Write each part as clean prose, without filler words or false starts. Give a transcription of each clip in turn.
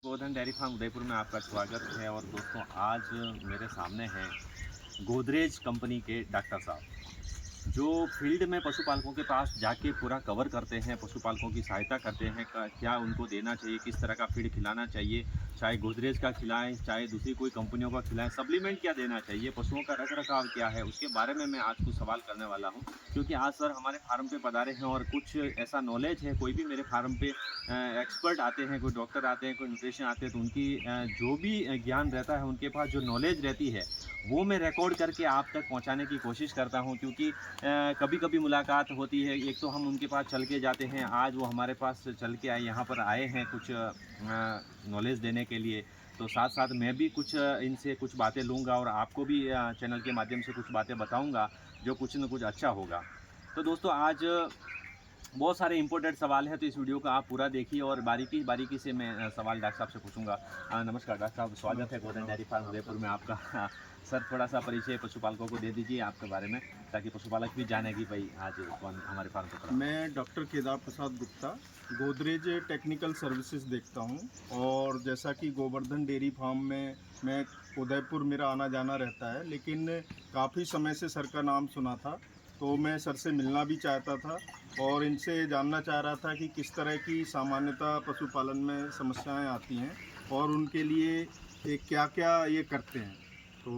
गोधन dairy farm Udaipur में आपका स्वागत है। और दोस्तों, आज मेरे सामने हैं गोदरेज कंपनी के डॉक्टर साहब, जो फील्ड में पशुपालकों के पास जाके पूरा कवर करते हैं, पशुपालकों की सहायता करते हैं। क्या उनको देना चाहिए, किस तरह का फीड खिलाना चाहिए, चाहे गोदरेज का खिलाएं, चाहे दूसरी कोई कंपनियों का खिलाएं, सप्लीमेंट क्या देना चाहिए, पशुओं का रख रखाव क्या है, उसके बारे में मैं आज कुछ सवाल करने वाला हूं। क्योंकि आज सर हमारे फार्म पे पधारे हैं और कुछ ऐसा नॉलेज है। कोई भी मेरे फार्म पे एक्सपर्ट आते हैं, कोई डॉक्टर आते हैं, कोई न्यूट्रिशन आते हैं, तो उनकी जो भी ज्ञान रहता है, उनके पास जो नॉलेज रहती है, वो मैं रिकॉर्ड करके आप तक पहुंचाने की कोशिश करता हूं। क्योंकि कभी कभी मुलाकात होती है, एक तो हम उनके पास चल के जाते हैं, आज वो हमारे पास चल के आए, यहाँ पर आए हैं कुछ नॉलेज देने के लिए। तो साथ साथ मैं भी कुछ इनसे कुछ बातें लूँगा और आपको भी चैनल के माध्यम से कुछ बातें बताऊँगा, जो कुछ न कुछ अच्छा होगा। तो दोस्तों, आज बहुत सारे इंपॉर्टेंट सवाल हैं, तो इस वीडियो को आप पूरा देखिए और बारीकी बारीकी से मैं सवाल डॉक्टर साहब से पूछूंगा। नमस्कार डॉक्टर साहब, स्वागत है नमस्कार, गोल्डन डेयरी फार्म नमस्कार उदयपुर सर। में आपका। सर, थोड़ा सा परिचय पशुपालकों को दे दीजिए आपके बारे में, ताकि पशुपालक भी जाने कि भाई आज कौन हमारे फार्म पे पड़ा। मैं doctor Kedar Prasad Gupta, Godrej technical services देखता हूँ। और जैसा कि गोवर्धन डेयरी फार्म में मैं उदयपुर मेरा आना-जाना रहता है, लेकिन काफ़ी समय से सर का नाम सुना था, तो मैं सर से मिलना भी चाहता था और इनसे जानना चाह रहा था कि किस तरह की सामान्यतः पशुपालन में समस्याएँ आती हैं और उनके लिए क्या-क्या ये करते हैं। तो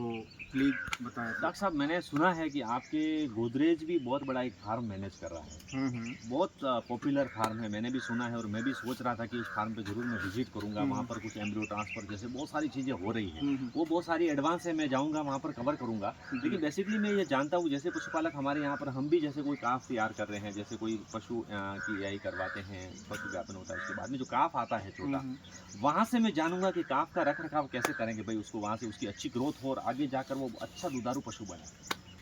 प्लीज़ बताएँ सर। डॉक्टर साहब, मैंने सुना है कि आपके गोदरेज भी बहुत बड़ा एक फार्म मैनेज कर रहा है। हुँ, हुँ। बहुत पॉपुलर फार्म है, मैंने भी सुना है और मैं भी सोच रहा था कि इस फार्म पे ज़रूर मैं विज़िट करूँगा। हुँ, वहाँ हुँ। पर कुछ एम्ब्रियो ट्रांसफ़र जैसे बहुत सारी चीज़ें हो रही हैं। हुँ, हुँ। वो बहुत सारी एडवांस है, मैं जाऊँगा वहाँ पर कवर करूँगा। जी। लेकिन बेसिकली मैं ये जानता हूँ, जैसे पशुपालक हमारे यहाँ पर हम भी जैसे कोई काफ तैयार कर रहे हैं, जैसे कोई पशु की एआई करवाते हैं, पशु व्यापन होता है, उसके बाद में जो काफ आता है हुँ, छोटा, हुँ। वहाँ से मैं जानूँगा कि काफ का रख-रखाव कैसे करेंगे भई, उसको वहाँ से उसकी अच्छी ग्रोथ हो और आगे जाकर वो अच्छा दुधारू पशु बने,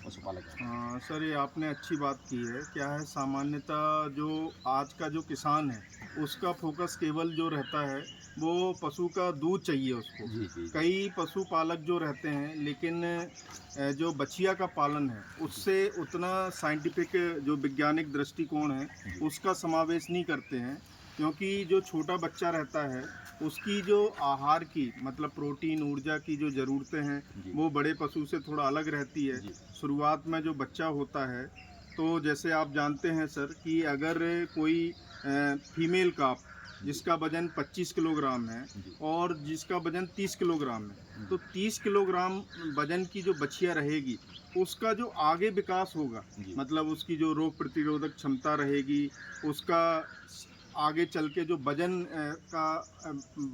पशुपालक बने। सर, ये आपने अच्छी बात की है। क्या है, सामान्यतः जो आज का जो किसान है, उसका फ़ोकस केवल जो रहता है, वो पशु का दूध चाहिए उसको। जी, जी, जी। कई पशुपालक जो रहते हैं, लेकिन जो बछिया का पालन है, जी, उससे उतना साइंटिफ़िक जो वैज्ञानिक दृष्टिकोण है, जी। उसका समावेश नहीं करते हैं। क्योंकि जो छोटा बच्चा रहता है, उसकी जो आहार की मतलब प्रोटीन, ऊर्जा की जो ज़रूरतें हैं, जी, वो बड़े पशु से थोड़ा अलग रहती है। जी। शुरुआत में जो बच्चा होता है, तो जैसे आप जानते हैं सर कि अगर कोई फीमेल काफ जी, जिसका वज़न 25 किलोग्राम है जी, और जिसका वज़न 30 किलोग्राम है, जी, तो 30 किलोग्राम वज़न की जो बछिया रहेगी, उसका जो आगे विकास होगा, जी, मतलब उसकी जो रोग प्रतिरोधक क्षमता रहेगी, उसका स आगे चल के जो वज़न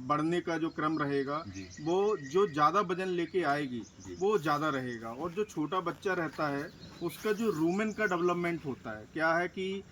बढ़ने का जो क्रम रहेगा, जी, वो जो ज़्यादा वज़न लेके आएगी, जी। वो ज़्यादा रहेगा। और जो छोटा बच्चा रहता है, उसका जो रूमेन का डेवलपमेंट होता है, क्या है कि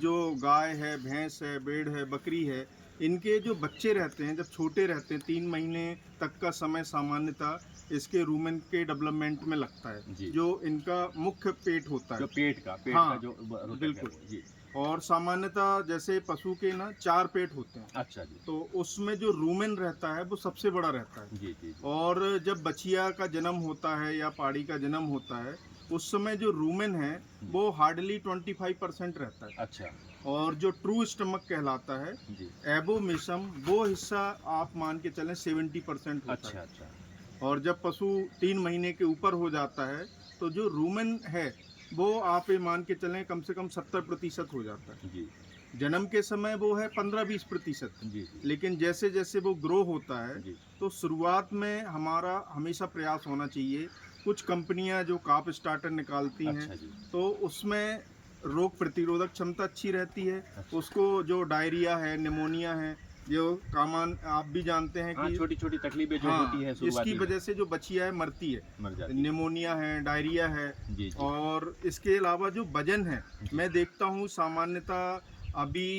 जो गाय है, भैंस है, भेड़ है, बकरी है, इनके जो बच्चे रहते हैं, जब छोटे रहते हैं, 3 महीने तक का समय सामान्यतः इसके रूमेन के डेवलपमेंट में लगता है, जी, जो इनका मुख्य पेट होता जो है। पेट का हाँ, जो रोटक है बिल्कुल। वो। जी। और सामान्यतः जैसे पशु के ना 4 पेट होते हैं। अच्छा जी। तो उसमें जो रूमेन रहता है वो सबसे बड़ा रहता है। जी, जी, जी। और जब बछिया का जन्म होता है या पाड़ी का जन्म होता है, उस समय जो रूमेन है जी। वो हार्डली 25% रहता है। अच्छा। और जो ट्रू स्टमक कहलाता है, जी। एबोमेसम, वो हिस्सा आप मान के चलें 70% होता अच्छा, है। अच्छा। और जब पशु 3 महीने के ऊपर हो जाता है, तो जो रूमेन है, वो आप ये मान के चलें कम से कम 70% हो जाता है। जी। जन्म के समय वो है 15-20%। जी, जी, लेकिन जैसे-जैसे वो ग्रो होता है, जी। तो शुरुआत में हमारा हमेशा प्रयास होना चाहिए। कुछ कंपनियाँ जो काफ स्टार्टर निकालती हैं, अच्छा जी। तो उसमें रोग प्रतिरोधक क्षमता अच्छी रहती है। अच्छा। उसको जो डायरिया है, निमोनिया है, जो कॉमन आप भी जानते हैं हाँ, कि छोटी-छोटी तकलीफ़ें जो होती हाँ, हैं इसकी शुरुआती में, वजह से जो बछिया है मरती है। मर जाती है। निमोनिया है, डायरिया है। जी, जी। और इसके अलावा जो वज़न है, जी। मैं देखता हूँ सामान्यतः अभी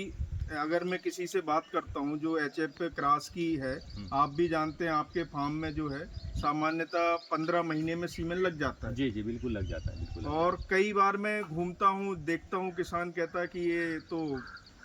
अगर मैं किसी से बात करता हूँ जो एचएफ क्रॉस की है, हुँ। आप भी जानते हैं आपके फार्म में जो है सामान्यतः 15 महीने में सीमेन लग जाता है। जी, जी, बिल्कुल लग जाता है, बिल्कुल लग और जाता है। कई बार मैं घूमता हूँ, देखता हूँ किसान कहता है कि ये तो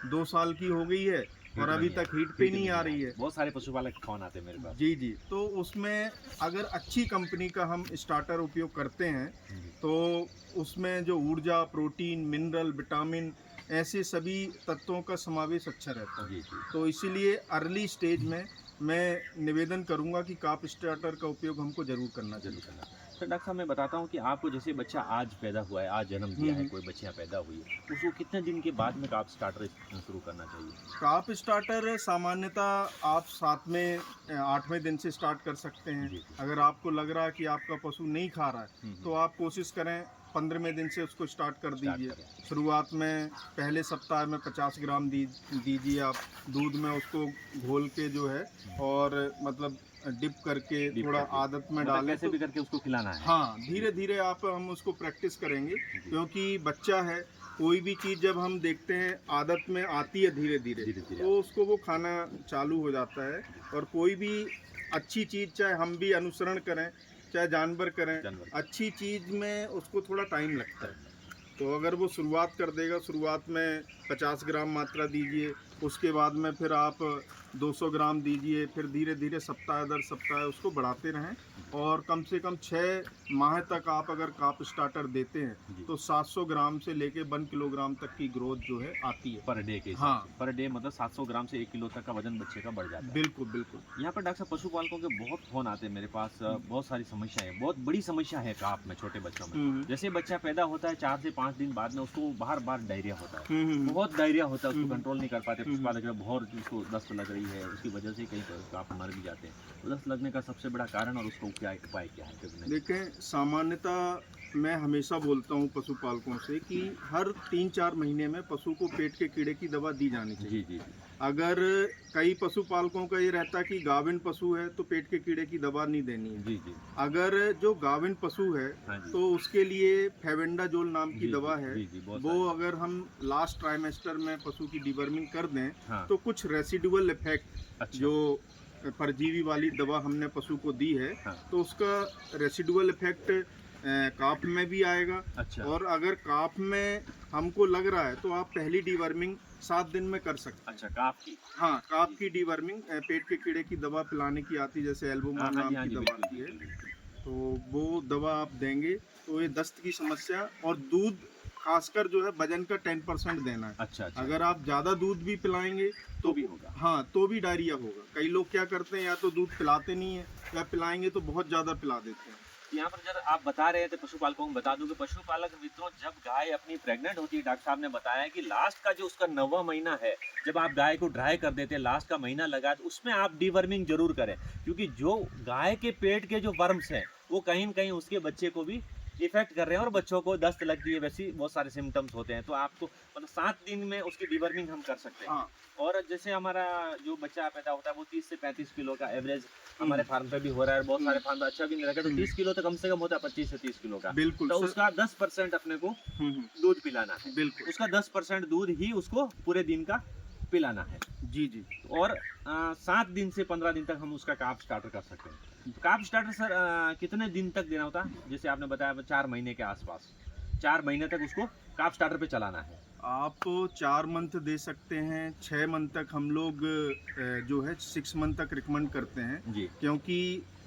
2 साल की हो गई है और हीट अभी नहीं आ तक रही, हीट पे हीट नहीं आ नहीं आ रही रही। है। बहुत सारे पशुपालक फ़ोन आते हैं मेरे पास। जी, जी। तो उसमें अगर अच्छी कंपनी का हम स्टार्टर उपयोग करते हैं, जी, तो उसमें जो ऊर्जा, प्रोटीन, मिनरल, विटामिन ऐसे सभी तत्वों का समावेश अच्छा रहता है। जी, जी। तो इसीलिए अर्ली स्टेज में मैं निवेदन करूंगा कि काफ स्टार्टर का उपयोग हमको जरूर करना जरूर चाहिए। करना। तो डॉक्टर साहब मैं बताता हूँ कि आपको जैसे बच्चा आज पैदा हुआ है, आज जन्म दिया है, हम्म। कोई बच्चियाँ पैदा हुई है, उसको कितने दिन के बाद में काफ स्टार्टर शुरू करना चाहिए? काफ स्टार्टर सामान्यतः आप 8वें दिन से स्टार्ट कर सकते हैं। जी, जी। अगर आपको लग रहा है कि आपका पशु नहीं खा रहा है तो आप कोशिश करें 15वें दिन से उसको स्टार्ट कर स्टार्ट दीजिए। करें। शुरुआत में पहले सप्ताह में 50 ग्राम दीजिए आप दूध में उसको घोल के जो है, और मतलब डिप करके डीप थोड़ा करके। आदत में मतलब डालें कैसे तो भी करके उसको खिलाना है। हाँ, धीरे धीरे हम उसको प्रैक्टिस करेंगे, जी, क्योंकि बच्चा है, कोई भी चीज़ जब हम देखते हैं आदत में आती है धीरे धीरे, धीरे धीरे। तो उसको वो खाना चालू हो जाता है। और कोई भी अच्छी चीज़ चाहे हम भी अनुसरण करें चाहे जानवर करें, जानवर। अच्छी चीज़ में उसको थोड़ा टाइम लगता है। तो अगर वो शुरुआत कर देगा, शुरुआत में 50 ग्राम मात्रा दीजिए, उसके बाद में फिर आप 200 ग्राम दीजिए, फिर धीरे धीरे सप्ताह दर सप्ताह उसको बढ़ाते रहें। और कम से कम 6 माह तक आप अगर काप स्टार्टर देते जी। हैं तो 700 ग्राम से लेके 1 किलोग्राम तक की ग्रोथ जो है आती है। पर डे के हिसाब हाँ। से। पर डे मतलब 700 ग्राम से 1 किलो तक का वजन बच्चे का बढ़ जाता है। बिल्कुल बिल्कुल। यहाँ पर डॉक्टर साहब पशुपालकों के बहुत फ़ोन आते हैं मेरे पास, बहुत सारी समस्याएं हैं, बहुत बड़ी समस्या है काफ में छोटे बच्चों में। हम्म जैसे बच्चा पैदा होता है 4 से 5 दिन बाद में उसको बार बार डायरिया होता है, हम्म बहुत डायरिया होता है, उसको हम्म, कंट्रोल नहीं कर पाते। हम्म, पशुपालक जब बहुत उसको दस्त लग रही है, उसकी वजह से कई काफ मर भी जाते हैं। तो दस्त लगने का सबसे बड़ा कारण और उसका क्या उपाय क्या है? देखें, सामान्यतः मैं हमेशा बोलता हूँ पशुपालकों से कि हर 3-4 महीने में पशु को पेट के कीड़े की दवा दी जानी चाहिए। जी जी। अगर कई पशुपालकों का ये रहता है कि गाभिन पशु है तो पेट के कीड़े की दवा नहीं देनी है। जी जी। अगर जो गाभिन पशु है हाँ जी। तो उसके लिए फेवेंडाजोल नाम की जी, दवा जी, है। जी, जी, बहुत वो सारी। अगर हम लास्ट ट्राइमेस्टर में पशु की डिवर्मिंग कर दें हाँ। तो कुछ रेसिडुअल इफेक्ट, अच्छा। जो परजीवी वाली दवा हमने पशु को दी है, हाँ। तो उसका रेसिडुअल इफेक्ट काफ में भी आएगा। अच्छा। और अगर काफ में हमको लग रहा है तो आप पहली डिवर्मिंग 7 दिन में कर सकते हैं। अच्छा, काफ की। हाँ, काफ की डिवर्मिंग पेट के कीड़े की दवा पिलाने की आती है, जैसे हाँ एल्बोमार हाँ जी, नाम हाँ की जी, दवा बिल्कुल आती है। बिल्कुल बिल्कुल। तो वो दवा आप देंगे तो ये दस्त की समस्या, और दूध खासकर जो है वजन का 10% देना है। अच्छा अच्छा। अगर आप ज़्यादा दूध भी पिलाएंगे तो भी होगा। हाँ, तो भी डायरिया होगा। कई लोग क्या करते हैं, या तो दूध पिलाते नहीं है या पिलाएंगे तो बहुत ज़्यादा पिला देते हैं। यहाँ पर जब आप बता रहे थे पशुपालकों को बता दूं कि पशुपालक मित्रों, जब गाय अपनी प्रेग्नेंट होती है, डॉक्टर साहब ने बताया कि लास्ट का जो उसका 9वां महीना है, जब आप गाय को ड्राई कर देते हैं, लास्ट का महीना लगा, तो उसमें आप डीवर्मिंग जरूर करें, क्योंकि जो गाय के पेट के जो वर्म्स हैं वो कहीं न कहीं उसके बच्चे को भी इफेक्ट कर रहे हैं और बच्चों को दस्त लगती है, वैसी बहुत सारे सिम्टम्स होते हैं। तो आपको मतलब 7 दिन में उसकी डीवर्मिंग हम कर सकते हैं। हाँ। और जैसे हमारा जो बच्चा पैदा होता है वो 30 से 35 किलो का एवरेज हमारे फार्म पे भी हो रहा है, बहुत सारे फार्म पे अच्छा भी नहीं रखा, तो 30 किलो तो कम से कम होता है, 25 से 30 किलो का। बिल्कुल तो सर। उसका 10% अपने को दूध पिलाना है। बिल्कुल। उसका 10% दूध ही उसको पूरे दिन का पिलाना है। जी जी। और 7 दिन से 15 दिन तक हम उसका काफ स्टार्टर कर सकते हैं। तो काफ स्टार्टर सर कितने दिन तक देना होता है? जैसे आपने बताया 4 महीने के आसपास, 4 महीने तक उसको काफ स्टार्टर पे चलाना है। आप 4 मंथ दे सकते हैं, 6 मंथ तक हम लोग जो है 6 मंथ तक रिकमेंड करते हैं, जी क्योंकि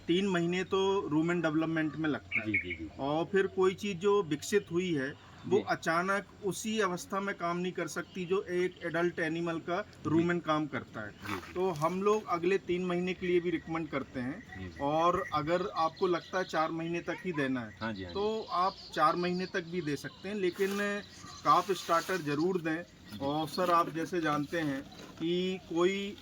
3 महीने तो रूमेन डेवलपमेंट में लगता है। जी जी जी। और फिर कोई चीज़ जो विकसित हुई है वो जी। अचानक उसी अवस्था में काम नहीं कर सकती जो एक एडल्ट एनिमल का रूमेन काम करता है। जी जी तो हम लोग अगले 3 महीने के लिए भी रिकमेंड करते हैं। जी। और अगर आपको लगता है 4 महीने तक ही देना है हाँ जी, हाँ जी। तो आप 4 महीने तक भी दे सकते हैं, लेकिन काफ स्टार्टर ज़रूर दें। और सर, आप जैसे जानते हैं कि कोई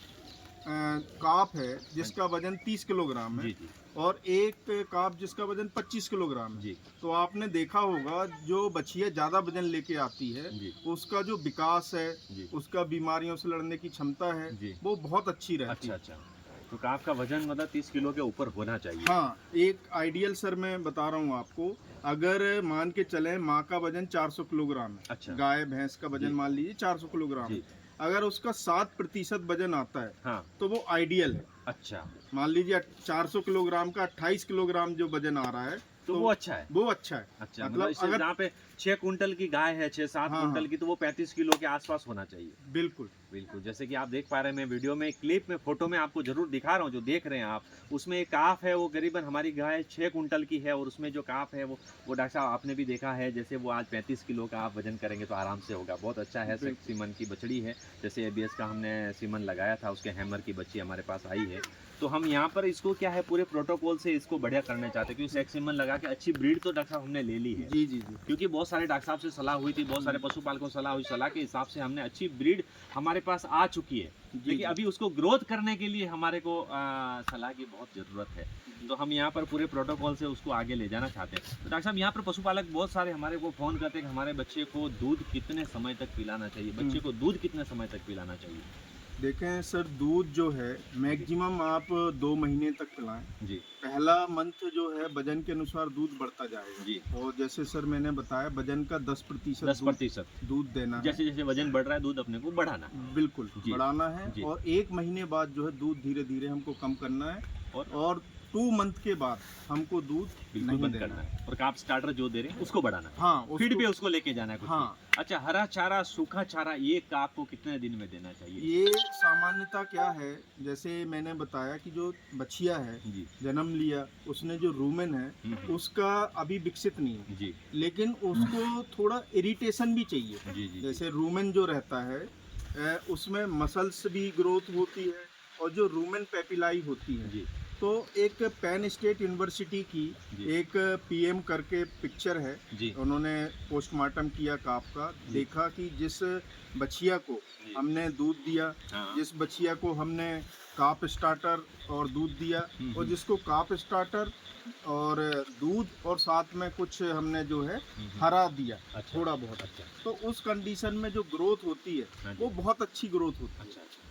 काफ है जिसका वजन 30 किलोग्राम है जी जी और एक काफ जिसका वजन 25 किलोग्राम है। जी तो आपने देखा होगा जो बछिया ज़्यादा वजन लेके आती है जी उसका जो विकास है, जी। उसका बीमारियों से लड़ने की क्षमता है, जी। वो बहुत अच्छी रहती अच्छा है। अच्छा। तो काफ का वजन मतलब 30 किलो के ऊपर होना चाहिए। हाँ, एक आइडियल सर मैं बता रहा हूँ आपको, अगर मान के चलें माँ का वजन 400 किलोग्राम है, अच्छा। गाय भैंस का वजन जी। मान लीजिए 400 किलोग्राम है, जी। अगर उसका 7% वजन आता है हाँ। तो वो आइडियल है। अच्छा। मान लीजिए 400 किलोग्राम का 28 किलोग्राम जो वजन आ रहा है तो वो अच्छा है। वो अच्छा है। अच्छा, मतलब इससे अगर जहाँ पे 6 कुंटल की गाय है, 6-7 हाँ, कुंटल हाँ। की, तो वो 35 किलो के आसपास होना चाहिए। बिल्कुल। बिल्कुल, जैसे कि आप देख पा रहे हैं, मैं वीडियो में, क्लिप में, फोटो में आपको ज़रूर दिखा रहा हूँ, जो देख रहे हैं आप, उसमें एक काफ है, वो करीबन हमारी गाय 6 कुंटल की है, और उसमें जो काफ है वो डॉक्टर साहब आपने भी देखा है, जैसे वो आज 35 किलो का आप वज़न करेंगे तो आराम से होगा। बहुत अच्छा है, बिल्कुल। सीमन की बछड़ी है, जैसे एबीएस का हमने सीमन लगाया था, उसके हैमर की बच्ची हमारे पास आई है। तो हम यहाँ पर इसको क्या है, पूरे प्रोटोकॉल से इसको बढ़िया करना चाहते हैं, क्योंकि सेक्स सीमन लगा के अच्छी ब्रीड तो डॉक्टर साहब हमने ले ली है। जी, जी, जी। क्योंकि बहुत सारे डॉक्टर साहब से सलाह हुई थी, बहुत सारे पशुपालकों से सलाह हुई, सलाह के हिसाब से हमने अच्छी ब्रीड हमारे पास आ चुकी है। जी, लेकिन जी। अभी उसको ग्रोथ करने के लिए हमारे को सलाह की बहुत ज़रूरत है। तो हम यहाँ पर पूरे प्रोटोकॉल से उसको आगे ले जाना चाहते हैं। तो डॉक्टर साहब, यहाँ पर पशुपालक बहुत सारे हमारे को फ़ोन करते हैं कि हमारे बच्चे को दूध कितने समय तक पिलाना चाहिए, बच्चे को दूध कितने समय तक पिलाना चाहिए? देखें सर, दूध जो है मैक्सिमम आप 2 महीने तक पिलाएं। जी, पहला मंथ जो है वजन के अनुसार दूध बढ़ता जाएगा। जी। और जैसे सर मैंने बताया, वजन का 10% 10%। दूध देना है। जैसे जैसे वजन बढ़ रहा है, दूध अपने को बढ़ाना है। बिल्कुल जी, बढ़ाना है। जी। और 1 महीने बाद जो है दूध धीरे धीरे हमको कम करना है। और और 2 मंथ के बाद हमको दूध बिल्कुल नहीं बंद देना करना है। है, और कार्ब स्टार्टर जो दे रहे हैं उसको बढ़ाना है। हाँ, फीड पे उसको। उसको लेके जाना है कुछ हाँ। भी। अच्छा, हरा चारा, सूखा चारा, ये आपको कितने दिन में देना चाहिए? ये सामान्यतः क्या है, जैसे मैंने बताया कि जो बछिया है, जी, जन्म लिया, उसने जो रूमेन है उसका अभी विकसित नहीं है, जी, लेकिन उसको थोड़ा इरिटेशन भी चाहिए। जी, जी, जैसे रूमेन जो रहता है, उसमें मसल्स भी ग्रोथ होती है, और जो रूमेन पेपिलाई होती है। जी, तो एक पेन स्टेट यूनिवर्सिटी की जी, एक पीएम करके पिक्चर है, जी, उन्होंने पोस्टमार्टम किया काफ का, जी। देखा कि जिस बछिया को जी। हमने दूध दिया, हाँ, जिस बछिया को हमने काफ स्टार्टर और दूध दिया, और जिसको काफ स्टार्टर और दूध और साथ में कुछ हमने जो है हरा दिया, अच्छा, थोड़ा बहुत, अच्छा, तो उस कंडीशन में जो ग्रोथ होती हाँ है जी। वो बहुत अच्छी ग्रोथ होती है। अच्छा, अच्छा,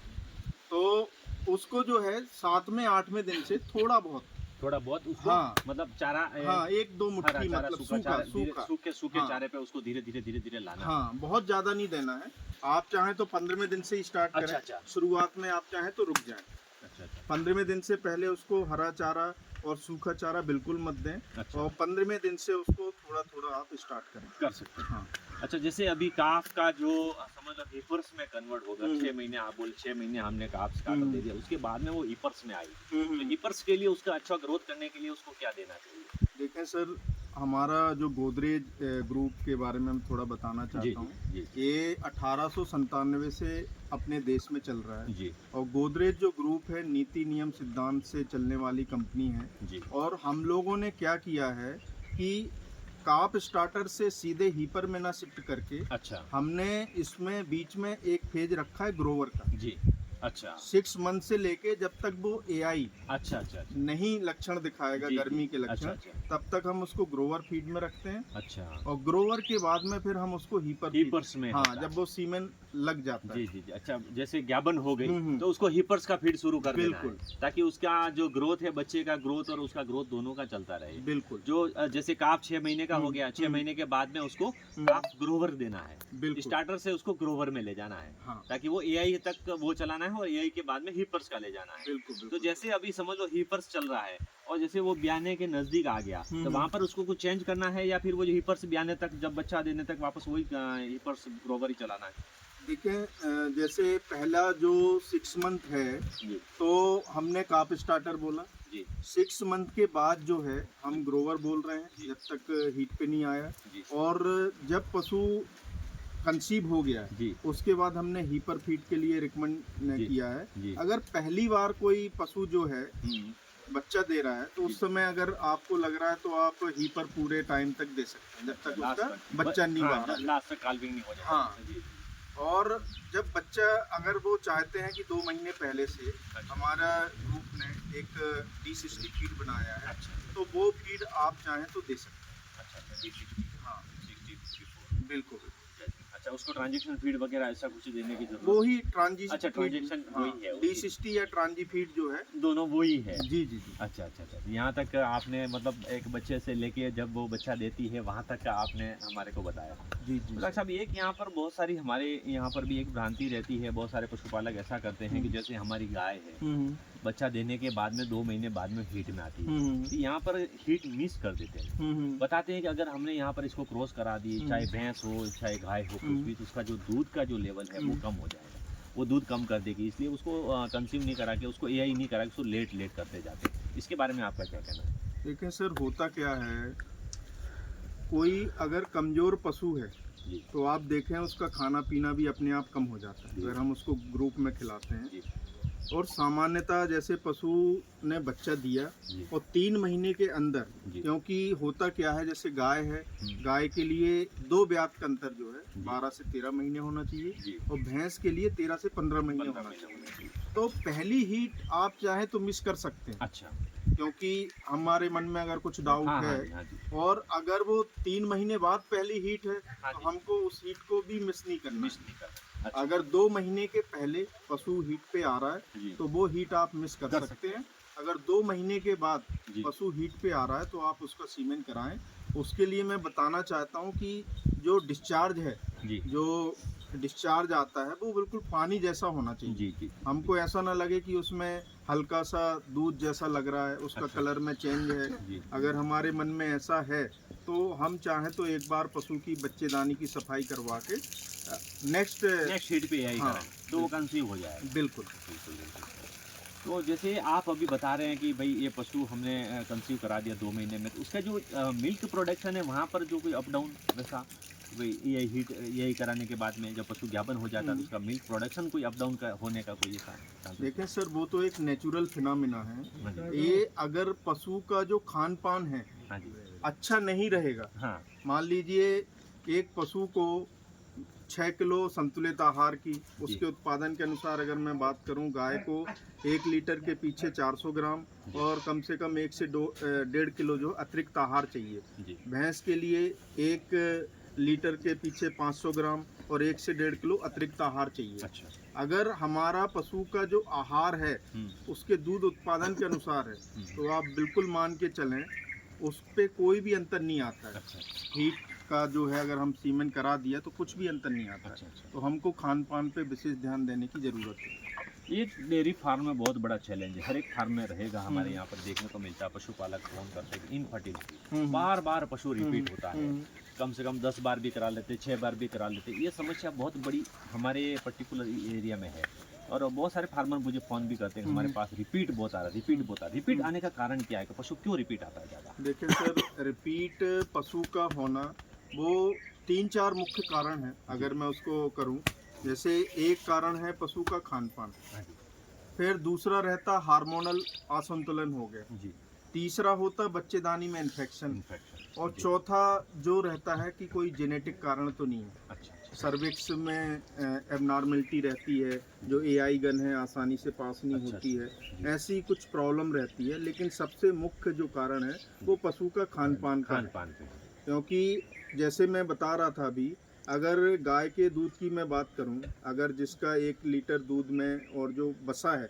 तो उसको जो है 7वें 8वें दिन से थोड़ा बहुत, थोड़ा बहुत उसको, हाँ, मतलब चारा, हाँ, 1-2 हरा मुट्ठी, चारा, मतलब सूखा सूखा चारा, सूखा। सूखे सूखे हाँ, चारे पे उसको धीरे धीरे धीरे धीरे लाना है। हाँ, बहुत ज़्यादा नहीं देना है। आप चाहें तो 15वें दिन से ही स्टार्ट करें। अच्छा, अच्छा, शुरुआत में आप चाहें तो रुक जाएं। अच्छा, अच्छा, 15वें दिन से पहले उसको हरा चारा और सूखा चारा बिल्कुल मत दें, अच्छा, और 15वें दिन से उसको थोड़ा थोड़ा आप स्टार्ट करें। कर सकते हैं। हाँ। अच्छा, जैसे अभी काफ का जो समझ लो हीपर्स में कन्वर्ट होगा, 6 महीने, आप बोले 6 महीने हमने काफ स्टार्टर दे दिया, उसके बाद में वो हीपर्स में आई, तो हीपर्स के लिए उसका अच्छा ग्रोथ करने के लिए उसको क्या देना चाहिए? देखें सर, हमारा जो गोदरेज ग्रुप के बारे में हम थोड़ा बताना जी, चाहता हूँ। जी, ये 1897 से अपने देश में चल रहा है। जी, और गोदरेज जो ग्रुप है, नीति नियम सिद्धांत से चलने वाली कंपनी है। जी, और हम लोगों ने क्या किया है कि काप स्टार्टर से सीधे हीपर में ना शिफ्ट करके, अच्छा, हमने इसमें बीच में एक फेज रखा है ग्रोवर का। जी, अच्छा, 6 मंथ से लेके जब तक वो एआई अच्छा, अच्छा, अच्छा, नहीं लक्षण दिखाएगा, जी, गर्मी के जी, लक्षण, अच्छा, अच्छा, तब तक हम उसको ग्रोवर फीड में रखते हैं। अच्छा, और ग्रोवर के बाद में फिर हम उसको हीपर फीड, हीपर्स में हाँ, होता जब है। वो सीमेन लग जाता जी, है। जी, जी, अच्छा, जैसे ज्ञापन हो गई, हम्म। तो उसको हीपर्स का फीड शुरू कर देना बिल्कुल। है, ताकि उसका जो ग्रोथ है, बच्चे का ग्रोथ और उसका ग्रोथ दोनों का चलता रहे। बिल्कुल। जो जैसे काफ 6 महीने का हो गया, 6 हम्म। महीने के बाद में उसको हम्म। काफ ग्रोवर देना है, बिल्कुल। स्टार्टर से उसको ग्रोवर में ले जाना है, हाँ, ताकि वो एआई तक वो चलाना है, और एआई के बाद में हीपर्स का ले जाना है। बिल्कुल तो बिल्कुल। जैसे अभी समझ लो हीपर्स चल रहा है, और जैसे वो ब्याने के नजदीक आ गया, तो वहां पर उसको कुछ चेंज करना है, या फिर वो जो हीपर्स ब्याने तक, जब बच्चा देने तक वापस वही हीपर्स ग्रोवर ही चलाना है? देखें, जैसे पहला जो 6 मंथ है, जी, तो हमने काप स्टार्टर बोला। जी, 6 मंथ के बाद जो है हम ग्रोवर बोल रहे हैं, जब तक हीट पे नहीं आया। जी, और जब पशु कंसीव हो गया है, जी, उसके बाद हमने हीपर फीड के लिए रिकमेंड जी, किया है। जी, अगर पहली बार कोई पशु जो है बच्चा दे रहा है, तो जी। उस समय अगर आपको लग रहा है तो आप हीपर पूरे टाइम तक दे सकते हैं, जब तक लास्ट उसका तक बच्चा नहीं हाँ, बाहर आ जाए। लास्ट तक काल्विंग नहीं हो जाता। हाँ। जी, और जब बच्चा, अगर वो चाहते हैं कि 2 महीने पहले से हमारा ग्रुप ने एक D60 फीड बनाया है, अच्छा, तो वो फीड आप चाहें तो दे सकते अच्छा, अच्छा, 60, हैं। हाँ, 60, बिल्कुल। अच्छा, उसको ट्रांजेक्शन फीड वगैरह ऐसा कुछ देने की जरूरत? वो ही ट्रांजिशन, अच्छा, ट्रांजेक्शन वही है उसकी। D60 या ट्रांजी फीड जो है, दोनों वही है। जी जी जी। अच्छा, अच्छा, अच्छा, यहाँ तक आपने, मतलब एक बच्चे से लेके जब वो बच्चा देती है वहाँ तक का आपने हमारे को बताया। जी जी। तो डॉक्टर साहब, एक यहाँ पर बहुत सारी, हमारे यहाँ पर भी एक भ्रांति रहती है, बहुत सारे पशुपालक ऐसा करते हैं कि जैसे हमारी गाय है, बच्चा देने के बाद में 2 महीने बाद में हीट में आती है। हम्म, तो यहाँ पर हीट मिस कर देते हैं। बताते हैं कि अगर हमने यहाँ पर इसको क्रॉस करा दी, चाहे भैंस हो चाहे गाय हो, कुछ भी, तो उसका जो दूध का जो लेवल है वो कम हो जाएगा, वो दूध कम कर देगी। इसलिए उसको कंज्यूम नहीं करा के, उसको एआई नहीं करा के, उसको लेट करते जाते हैं। इसके बारे में आपका क्या कहना है? देखिए सर, होता क्या है, कोई अगर कमज़ोर पशु है जी तो आप देखें उसका खाना पीना भी अपने आप कम हो जाता है जी। अगर हम उसको ग्रुप में खिलाते हैं। जी और सामान्यतः जैसे पशु ने बच्चा दिया जी और 3 महीने के अंदर, जी। क्योंकि होता क्या है, जैसे गाय है, हम्म, गाय के लिए 2 ब्यात का अंतर जो है जी। 12 से 13 महीने होना चाहिए, जी। और भैंस के लिए 13 से 15 महीने 15 होना महीने चाहिए। होने चाहिए। तो पहली हीट आप चाहे तो मिस कर सकते हैं, अच्छा। क्योंकि हमारे मन में अगर कुछ डाउट हाँ है, हाँ जी, हाँ जी। और अगर वो 3 महीने बाद पहली हीट है हाँ तो जी। हमको उस हीट को भी मिस नहीं करना मिस है। नहीं करना। अच्छा। अगर 2 महीने के पहले पशु हीट पे आ रहा है जी तो वो हीट आप मिस कर कर सकते हैं। अगर 2 महीने के बाद जी पशु हीट पे आ रहा है तो आप उसका सीमेन कराएं। उसके लिए मैं बताना चाहता हूँ कि जो डिस्चार्ज है, जी जो डिस्चार्ज आता है वो बिल्कुल पानी जैसा होना चाहिए। जी जी। हमको ऐसा ना लगे कि उसमें हल्का सा दूध जैसा लग रहा है, उसका अच्छा। कलर में चेंज है। जी अगर हमारे मन में ऐसा है तो हम चाहें तो एक बार पशु की बच्चेदानी की सफाई करवा के नेक्स्ट। नेक्स्ट हीट पे यही हाँ, करें तो वो कंसीव हो जाएगा। बिल्कुल। बिल्कुल बिल्कुल। तो जैसे आप अभी बता रहे हैं कि भाई ये पशु हमने कंसीव करा दिया 2 महीने में, तो उसका जो मिल्क प्रोडक्शन है वहाँ पर जो कोई अप डाउन वैसा, भाई ये हीट यही कराने के बाद में जब पशु ज्ञापन हो जाता है तो उसका मिल्क प्रोडक्शन कोई अप डाउन का होने का कोई ऐसा चांसेस? देखें सर, वो तो एक नेचुरल फिनोमिना है। हाँ जी। ये अगर पशु का जो खान पान है हाँ जी। अच्छा नहीं रहेगा, हाँ मान लीजिए एक पशु को 6 किलो संतुलित आहार की, उसके उत्पादन के अनुसार अगर मैं बात करूं, गाय को 1 लीटर के पीछे 400 ग्राम और कम से कम 1 से 1.5 किलो जो अतिरिक्त आहार चाहिए। जी। भैंस के लिए 1 लीटर के पीछे 500 ग्राम और 1 से 1.5 किलो अतिरिक्त आहार चाहिए। अच्छा। अगर हमारा पशु का जो आहार है उसके दूध उत्पादन के अनुसार है तो आप बिल्कुल मान के चलें उस पे कोई भी अंतर नहीं आता है। अच्छा हीट का जो है, अगर हम सीमेन करा दिया तो कुछ भी अंतर नहीं आता है। अच्छा। अच्छा। तो हमको खान पान पे विशेष ध्यान देने की ज़रूरत है। ये डेयरी फार्म में बहुत बड़ा चैलेंज है, हर एक फार्म में रहेगा। हमारे यहाँ पर देखने को मिलता है, पशुपालक फोन करते हैं इनफर्टिलिटी, बार बार पशु रिपीट होता है, कम से कम 10 बार भी करा लेते, 6 बार भी करा लेते। ये समस्या बहुत बड़ी हमारे पर्टिकुलर एरिया में है, और बहुत सारे फार्मर मुझे फ़ोन भी करते हैं, हमारे पास रिपीट बहुत आ रहा है, रिपीट बहुत आ रहा है। रिपीट आने का कारण क्या है कि पशु क्यों रिपीट आता है ज़्यादा? देखिए सर, रिपीट पशु का होना वो 3-4 मुख्य कारण है। अगर मैं उसको करूं, जैसे एक कारण है पशु का खान पान, हाँ जी। फिर दूसरा रहता हार्मोनल असंतुलन हो गया, जी। तीसरा होता बच्चेदानी में इन्फेक्शन, इन्फेक्शन। और जी। चौथा जो रहता है कि कोई जेनेटिक कारण तो नहीं है। अच्छा अच्छा। सर्विक्स में एबनॉर्मलिटी रहती है, जो एआई गन है आसानी से पास नहीं अच्छा, होती है, जी। ऐसी कुछ प्रॉब्लम रहती है। लेकिन सबसे मुख्य जो कारण है वो पशु का खान पान का खान है। पान पे। क्योंकि जैसे मैं बता रहा था अभी, अगर गाय के दूध की मैं बात करूं, अगर जिसका 1 लीटर दूध में और जो बसा है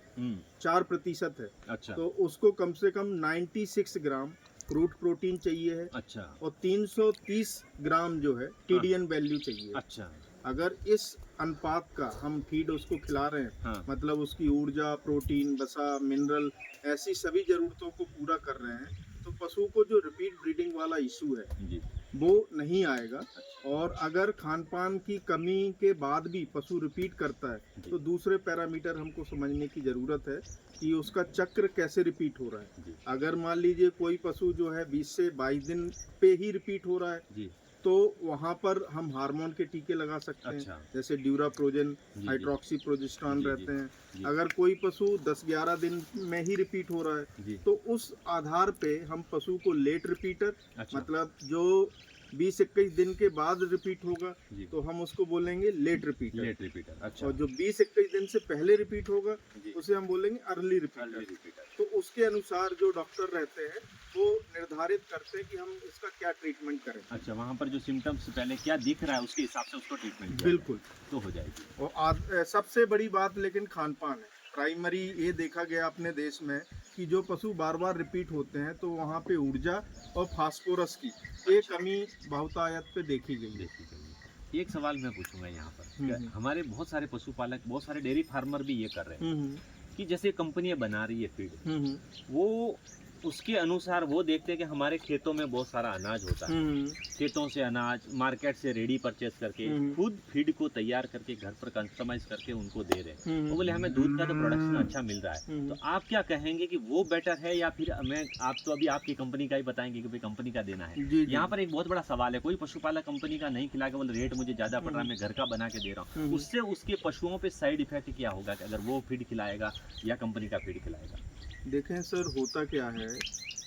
4% है, अच्छा तो उसको कम से कम 96 ग्राम फ्रूट प्रोटीन चाहिए है, अच्छा और 330 ग्राम जो है टीडीएन वैल्यू चाहिए। अच्छा। अगर इस अनुपात का हम फीड उसको खिला रहे हैं, हाँ मतलब उसकी ऊर्जा, प्रोटीन, वसा, मिनरल, ऐसी सभी ज़रूरतों को पूरा कर रहे हैं, तो पशु को जो रिपीट ब्रीडिंग वाला इशू है जी। वो नहीं आएगा। और अगर खान पान की कमी के बाद भी पशु रिपीट करता है तो दूसरे पैरामीटर हमको समझने की ज़रूरत है कि उसका चक्र कैसे रिपीट हो रहा है। जी। अगर मान लीजिए कोई पशु जो है 20 से 22 दिन पे ही रिपीट हो रहा है जी। तो वहाँ पर हम हार्मोन के टीके लगा सकते हैं, अच्छा। जैसे ड्यूराप्रोजेन, जी। हाइड्रोक्सी प्रोजेस्टेरॉन जी, जी, रहते हैं। जी। अगर कोई पशु 10-11 दिन में ही रिपीट हो रहा है जी। तो उस आधार पे हम पशु को लेट रिपीटर, अच्छा। मतलब जो 20-21 दिन के बाद रिपीट होगा जी। तो हम उसको बोलेंगे लेट रिपीटर, लेट रिपीटर। अच्छा। और जो 20-21 दिन से पहले रिपीट होगा जी। उसे हम बोलेंगे अर्ली अर्ली रिपीटर। रिपीटर। तो उसके अनुसार जो डॉक्टर रहते हैं वो निर्धारित करते हैं कि हम इसका क्या ट्रीटमेंट करें। अच्छा, वहाँ पर जो सिम्टम्स पहले क्या दिख रहा है उसके हिसाब से उसको ट्रीटमेंट किया बिल्कुल। जाए, तो हो जाएगी। और सबसे बड़ी बात लेकिन खान पान है। प्राइमरी ये देखा गया अपने देश में कि जो पशु बार बार रिपीट होते हैं तो वहाँ पे ऊर्जा और फास्फोरस की एक कमी बहुतायत पे देखी गई है। देखी जाएगी। एक सवाल मैं पूछूंगा यहाँ पर, हम्म। क्या हमारे बहुत सारे पशुपालक, बहुत सारे डेयरी फार्मर भी ये कर रहे हैं कि जैसे कंपनियां बना रही है फीड, हम्म, वो उसके अनुसार वो देखते हैं कि हमारे खेतों में बहुत सारा अनाज होता है, हम्म, खेतों से अनाज मार्केट से रेडी परचेस करके खुद फीड को तैयार करके घर पर कस्टमाइज करके उनको दे रहे हैं। वो बोले हमें दूध का तो प्रोडक्शन अच्छा मिल रहा है। तो आप क्या कहेंगे कि वो बेटर है या फिर मैं, आप तो अभी आपकी कंपनी का ही बताएंगे कि भाई कंपनी का देना है। जी, जी, यहाँ पर एक बहुत बड़ा सवाल है, कोई पशुपालक कंपनी का नहीं खिला के बोले रेट मुझे ज़्यादा पड़ रहा है, मैं घर का बना के दे रहा हूँ, उससे उसके पशुओं पे साइड इफेक्ट क्या होगा कि अगर वो फीड खिलाएगा या कंपनी का फीड खिलाएगा? देखें सर, होता क्या है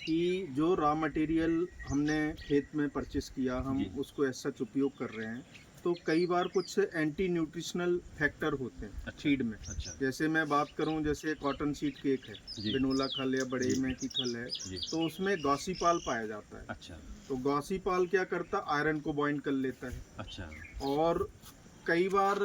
कि जो रॉ मटेरियल हमने खेत में परचेस किया, हम जी। उसको ऐसा उपयोग कर रहे हैं, तो कई बार कुछ एंटी न्यूट्रिशनल फैक्टर होते हैं अच्छा, फीड में। अच्छा, जैसे मैं बात करूं, जैसे कॉटन सीड केक है, जी, बिनोला खल या बड़े जी, में की खल है, जी, तो उसमें गॉसीपाल पाया जाता है। अच्छा, तो गॉसीपाल क्या करता, आयरन को बाइंड कर लेता है। अच्छा, और कई बार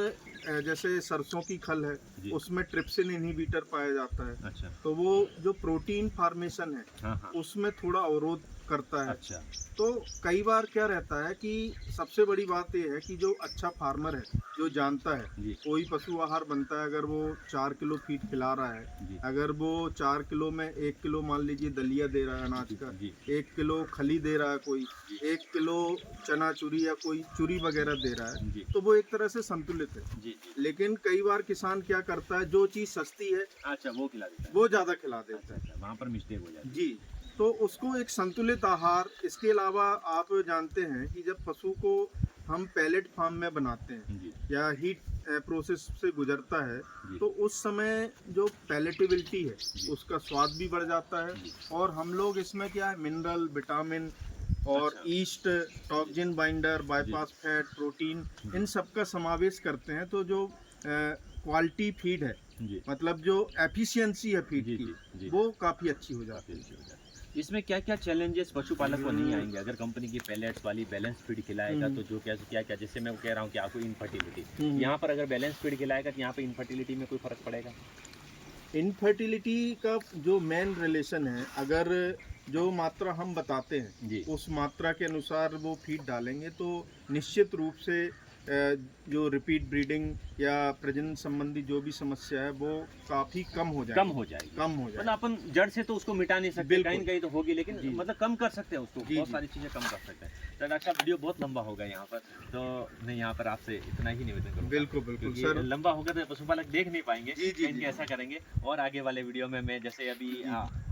जैसे सरसों की खल है, जी, उसमें ट्रिप्सिन इनहिबिटर पाया जाता है, अच्छा, तो वो जो प्रोटीन फार्मेशन है हाँ, हाँ, उसमें थोड़ा अवरोध करता है। अच्छा, तो कई बार क्या रहता है कि सबसे बड़ी बात यह है कि जो अच्छा फार्मर है, जो जानता है, जी, कोई पशु आहार बनता है, अगर वो 4 किलो फीड खिला रहा है, जी, अगर वो 4 किलो में 1 किलो मान लीजिए दलिया दे रहा है अनाज का, जी, 1 किलो खली दे रहा है कोई, 1 किलो चना चूरी या कोई चूरी वगैरह दे रहा है, जी, तो वो एक तरह से संतुलित है। जी, जी, लेकिन कई बार किसान क्या करता है, जो चीज़ सस्ती है अच्छा, वो खिला देता है, वो ज़्यादा खिला देता अच्छा, है। अच्छा, वहाँ पर मिस्टेक हो जाती जी, तो उसको एक संतुलित आहार, इसके अलावा आप जानते हैं कि जब पशु को हम पैलेट फार्म में बनाते हैं है, जी, या हीट प्रोसेस से गुजरता है, जी, तो उस समय जो पैलेटेबिलिटी है, जी, उसका स्वाद भी बढ़ जाता है। जी, और हम लोग इसमें क्या है, मिनरल, विटामिन और अच्छा, yeast, toxin binder, bypass fat, protein, इन सब का समावेश करते हैं। तो जो क्वालिटी फीड है, जी, मतलब जो एफिशिएंसी है फीड जी, की, जी, जी, वो काफ़ी अच्छी हो काफ़ी जाती अच्छी हो जाती है। इसमें क्या-क्या चैलेंजेस पशुपालक को नहीं आएँगे? अगर कंपनी की पैलेट्स वाली बैलेंस फीड खिलाएगा है। तो जो क्या-क्या, जैसे मैं कह रहा हूँ कि आपको इनफर्टिलिटी, हम्म। यहाँ पर अगर बैलेंस फीड खिलाएगा तो यहाँ पे इनफर्टिलिटी में कोई फ़र्क पड़ेगा? इनफर्टिलिटी का जो मेन रिलेशन है, अगर जो मात्रा हम बताते हैं जी, उस मात्रा के अनुसार वो फीड डालेंगे, तो निश्चित रूप से जो रिपीट ब्रीडिंग या प्रजनन संबंधी जो भी समस्या है, वो काफ़ी कम हो कम जाएगी। हो जाएगी। कम हो मतलब जाएगी। अपन जड़ से तो उसको मिटा नहीं सकते, बिल्कुल। कहीं न कहीं तो होगी, लेकिन जी। मतलब कम कर सकते हैं उसको, जी, बहुत जी। सारी चीज़ें कम कर सकते हैं। तो डॉक्टर साहब वीडियो बहुत लंबा हो गया यहाँ पर, तो मैं यहाँ पर आपसे इतना ही निवेदन करूँगा। बिल्कुल, बिल्कुल क्योंकि सर। लंबा होगा तो पशुपालक देख नहीं पाएँगे, जी, जी, कहीं जी। ऐसा करेंगे। और आगे वाले वीडियो में मैं जैसे अभी जी,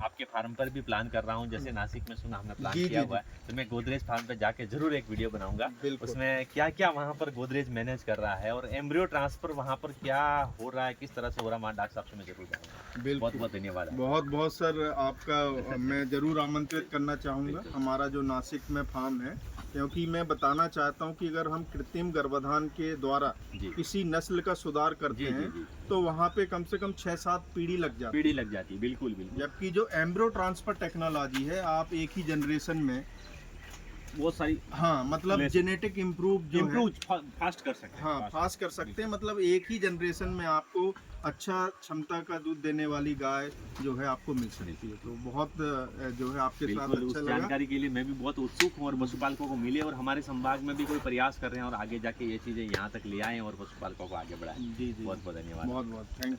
आपके फार्म पर भी प्लान कर रहा हूँ, जैसे नासिक में सुना हमने प्लान जी, किया जी, हुआ है, तो मैं गोदरेज फार्म पे जाके ज़रूर एक वीडियो बनाऊँगा। बिल्कुल। उसमें क्या-क्या वहाँ पर गोदरेज मैनेज कर रहा है और एम्ब्रियो ट्रांसफ़र वहाँ पर क्या हो रहा है, किस तरह से हो रहा है, वहाँ डॉक्टर साहब से मैं ज़रूर जानूँगा। बिल्कुल। बहुत-बहुत धन्यवाद आपका। बहुत बहुत सर आपका मैं ज़रूर आमंत्रित करना चाहूँगा बिल्कुल। हमारा जो नासिक में फार्म है, क्योंकि मैं बताना चाहता हूँ कि अगर हम कृत्रिम गर्भाधान के द्वारा जी। किसी नस्ल का सुधार करते जी, जी, हैं, जी। तो वहाँ पे कम से कम 6-7 पीढ़ी लग जाती पीढ़ी है। लग जाती है, बिल्कुल, बिल्कुल। जबकि जो एम्ब्रियो ट्रांसफर टेक्नोलॉजी है, आप एक ही जनरेशन में, बहुत सारी हाँ, मतलब ले- जेनेटिक इम्प्रूव जो है, इम्प्रूव फास्ट कर सकते हैं। हाँ, पास कर सकते हैं। मतलब एक ही जनरेशन में आपको अच्छा क्षमता का दूध देने वाली गाय जो है आपको मिल सकती है। तो बहुत जो है आपके साथ बिल्कुल, उस अच्छा लगा। जानकारी के लिए मैं भी बहुत उत्सुक हूँ और पशुपालकों को मिले और हमारे संभाग में भी कोई प्रयास कर रहे हैं और आगे जाके ये चीज़ें यहाँ तक ले आएँ और पशुपालकों को आगे बढ़ाएँ। जी, जी। बहुत-बहुत धन्यवाद। बहुत बहुत थैंक यू।